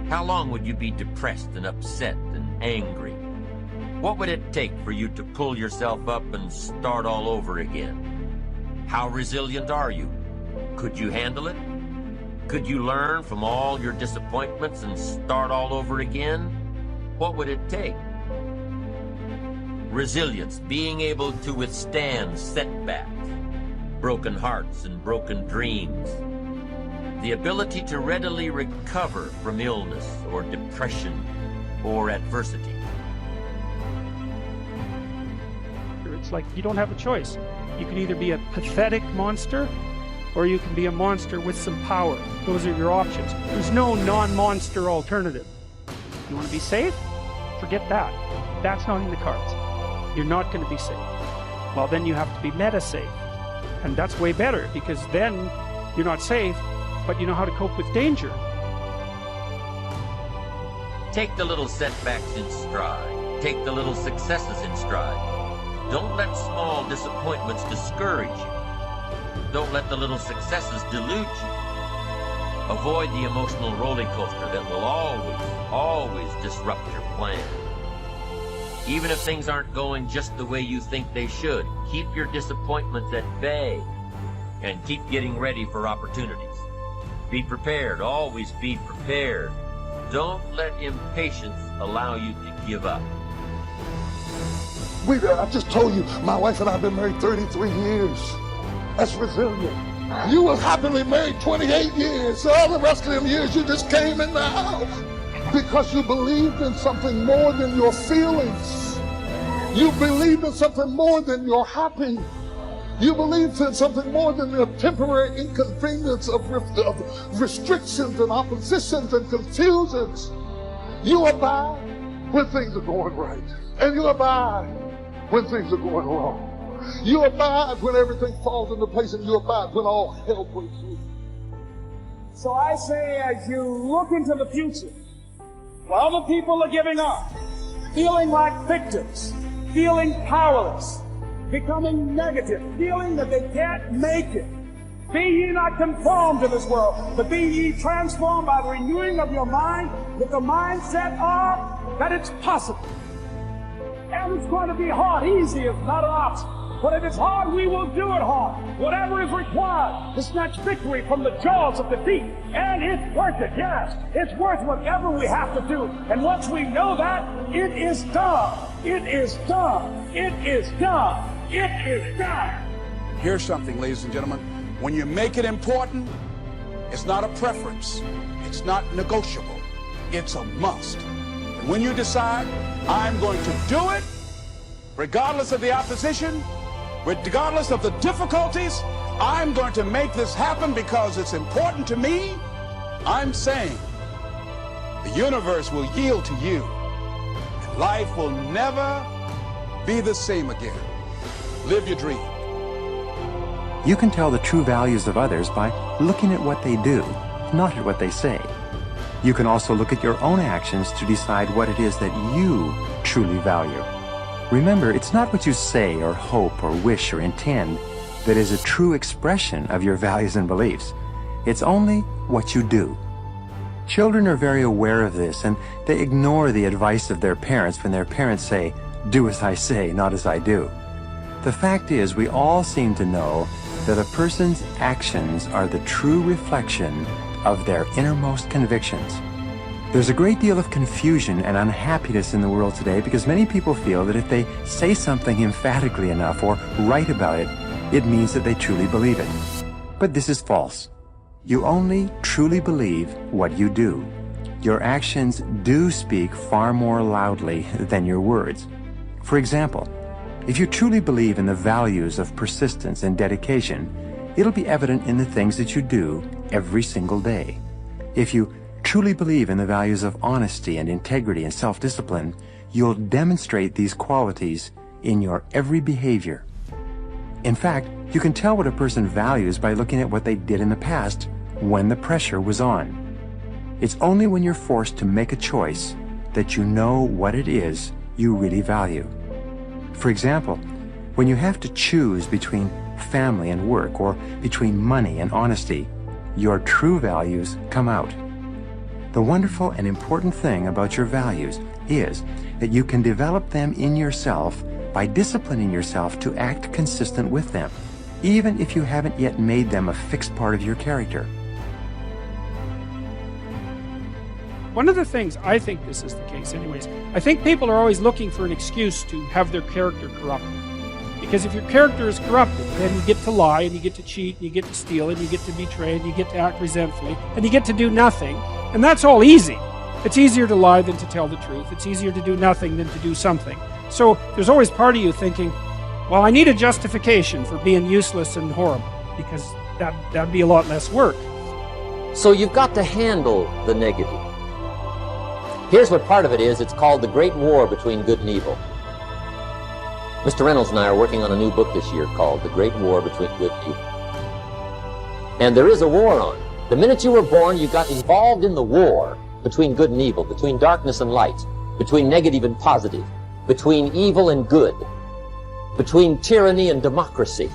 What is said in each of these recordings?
How long would you be depressed and upset and angry? What would it take for you to pull yourself up and start all over again? How resilient are you? Could you handle it? Could you learn from all your disappointments and start all over again? What would it take? Resilience, being able to withstand setbacks, broken hearts and broken dreams. The ability to readily recover from illness or depression or adversity. It's like you don't have a choice. You can either be a pathetic monster or you can be a monster with some power. Those are your options. There's no non-monster alternative. You want to be safe? Forget that. That's not in the cards. You're not going to be safe. Well, then you have to be meta-safe. And that's way better, because then you're not safe, but you know how to cope with danger. Take the little setbacks in stride. Take the little successes in stride. Don't let small disappointments discourage you. Don't let the little successes delude you. Avoid the emotional roller coaster that will always disrupt your plan. Even if things aren't going just the way you think they should, keep your disappointments at bay and keep getting ready for opportunities. Be prepared, always be prepared. Don't let impatience allow you to give up. I just told you, my wife and I have been married 33 years. That's resilient. You were happily married 28 years. All the rest of them years you just came in the house because you believed in something more than your feelings. You believed in something more than your happy. You believed in something more than the temporary inconvenience of restrictions and oppositions and confusions. You abide when things are going right. And you abide when things are going wrong. You abide when everything falls into place, and you abide when all hell breaks loose. So I say, as you look into the future, while the people are giving up, feeling like victims, feeling powerless, becoming negative, feeling that they can't make it, be ye not conformed to this world, but be ye transformed by the renewing of your mind with the mindset of that it's possible. And it's going to be hard. Easy is not an option. But if it's hard, we will do it hard. Whatever is required to snatch victory from the jaws of defeat. And it's worth it, yes. It's worth whatever we have to do. And once we know that, it is done. It is done. It is done. It is done. Here's something, ladies and gentlemen. When you make it important, it's not a preference. It's not negotiable. It's a must. And when you decide, I'm going to do it, regardless of the opposition, regardless of the difficulties, I'm going to make this happen because it's important to me. I'm saying the universe will yield to you, and life will never be the same again. Live your dream. You can tell the true values of others by looking at what they do, not at what they say. You can also look at your own actions to decide what it is that you truly value. Remember, it's not what you say or hope or wish or intend that is a true expression of your values and beliefs. It's only what you do. Children are very aware of this, and they ignore the advice of their parents when their parents say, "Do as I say, not as I do." The fact is, we all seem to know that a person's actions are the true reflection of their innermost convictions. There's a great deal of confusion and unhappiness in the world today because many people feel that if they say something emphatically enough or write about it, it means that they truly believe it. But this is false. You only truly believe what you do. Your actions do speak far more loudly than your words. For example, if you truly believe in the values of persistence and dedication, it'll be evident in the things that you do every single day. If you truly believe in the values of honesty and integrity and self-discipline, you'll demonstrate these qualities in your every behavior. In fact, you can tell what a person values by looking at what they did in the past when the pressure was on. It's only when you're forced to make a choice that you know what it is you really value. For example, when you have to choose between family and work or between money and honesty, your true values come out. The wonderful and important thing about your values is that you can develop them in yourself by disciplining yourself to act consistent with them, even if you haven't yet made them a fixed part of your character. One of the things, I think this is the case anyways, I think people are always looking for an excuse to have their character corrupted. Because if your character is corrupted, then you get to lie, and you get to cheat, and you get to steal, and you get to betray, and you get to act resentfully, and you get to do nothing. And that's all easy. It's easier to lie than to tell the truth. It's easier to do nothing than to do something. So there's always part of you thinking, well, I need a justification for being useless and horrible, because that'd be a lot less work. So you've got to handle the negative. Here's what part of it is. It's called the Great War Between Good and Evil. Mr. Reynolds and I are working on a new book this year called The Great War Between Good and Evil. And there is a war on. The minute you were born, you got involved in the war between good and evil, between darkness and light, between negative and positive, between evil and good, between tyranny and democracy,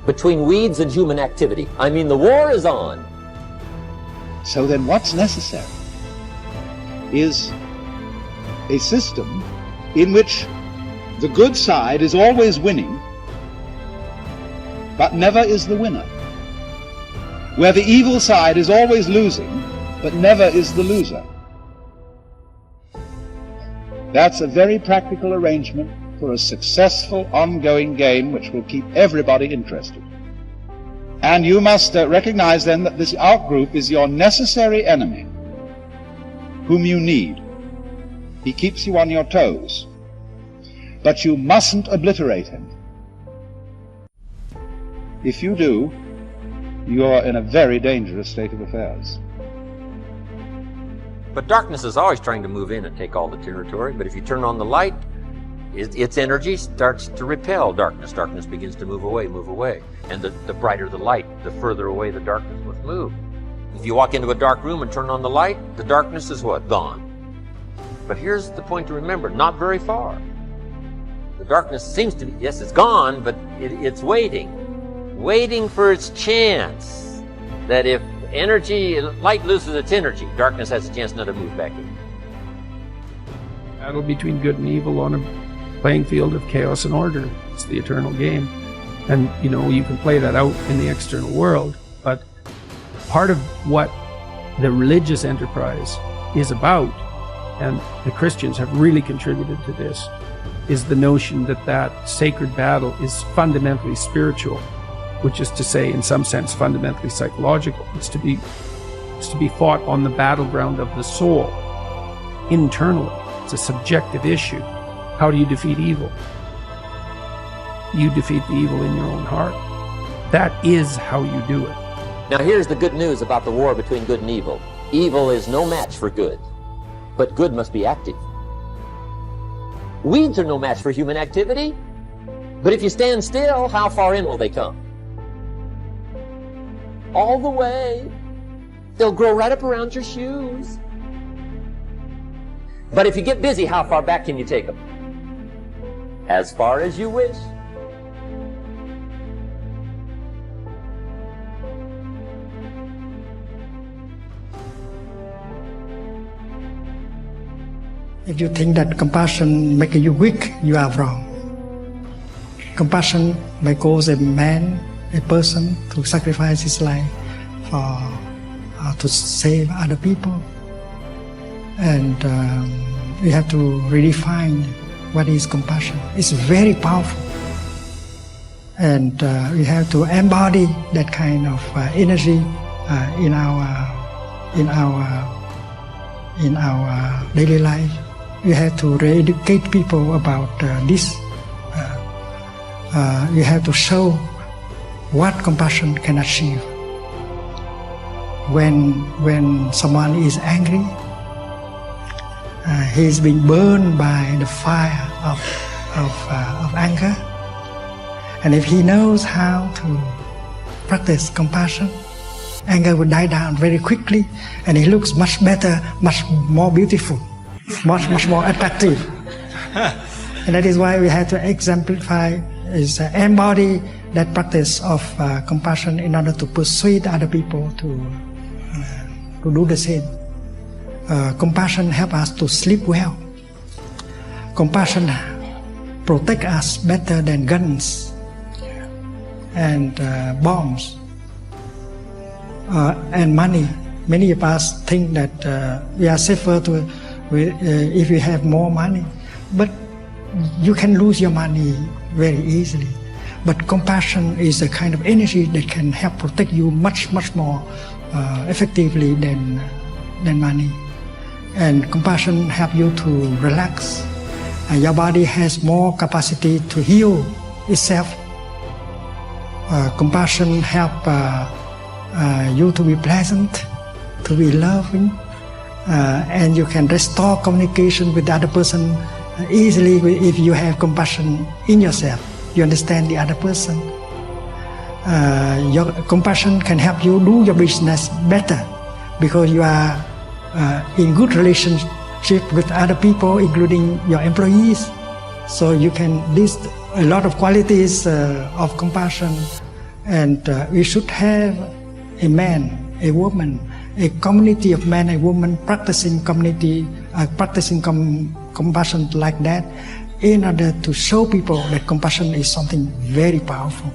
between weeds and human activity. I mean, the war is on. So then what's necessary is a system in which the good side is always winning, but never is the winner. Where the evil side is always losing, but never is the loser. That's a very practical arrangement for a successful ongoing game which will keep everybody interested. And you must recognize then that this out-group is your necessary enemy, whom you need. He keeps you on your toes. But you mustn't obliterate him. If you do, you are in a very dangerous state of affairs. But darkness is always trying to move in and take all the territory. But if you turn on the light, its energy starts to repel darkness. Darkness begins to move away. And the brighter the light, the further away the darkness must move. If you walk into a dark room and turn on the light, the darkness is what? Gone. But here's the point to remember, not very far. The darkness seems to be, yes, it's gone, but it's waiting for its chance. That if light loses its energy, darkness has a chance not to move back in. Battle between good and evil on a playing field of chaos and order. It's the eternal game. And, you can play that out in the external world, but part of what the religious enterprise is about, and the Christians have really contributed to this, is the notion that sacred battle is fundamentally spiritual, which is to say, in some sense, fundamentally psychological. It's to be fought on the battleground of the soul, internally. It's a subjective issue. How do you defeat evil? You defeat the evil in your own heart. That is how you do it. Now here's the good news about the war between good and evil. Evil is no match for good, but good must be active. Weeds are no match for human activity, but if you stand still, how far in will they come? All the way. They'll grow right up around your shoes. But if you get busy, how far back can you take them? As far as you wish. If you think that compassion makes you weak, you are wrong. Compassion may cause a person to sacrifice his life to save other people. And we have to redefine what is compassion. It's very powerful. And we have to embody that kind of energy in our daily life. We have to re-educate people about this. We have to show what compassion can achieve. When someone is angry, he's being burned by the fire of anger. And if he knows how to practice compassion, anger will die down very quickly, and he looks much better, much more beautiful, much more attractive. And that is why we have to exemplify, embody that practice of compassion in order to persuade other people to do the same. compassion helps us to sleep well. Compassion protects us better than guns and bombs and money. Many of us think that we are safer if we have more money, but you can lose your money very easily. But compassion is a kind of energy that can help protect you much more effectively than money. And compassion helps you to relax. Your body has more capacity to heal itself. Compassion helps you to be pleasant, to be loving, and you can restore communication with the other person easily if you have compassion in yourself. You understand the other person. Your compassion can help you do your business better because you are in good relationship with other people, including your employees. So you can list a lot of qualities of compassion, and we should have a man, a woman, a community of men and women practicing compassion like that, in order to show people that compassion is something very powerful.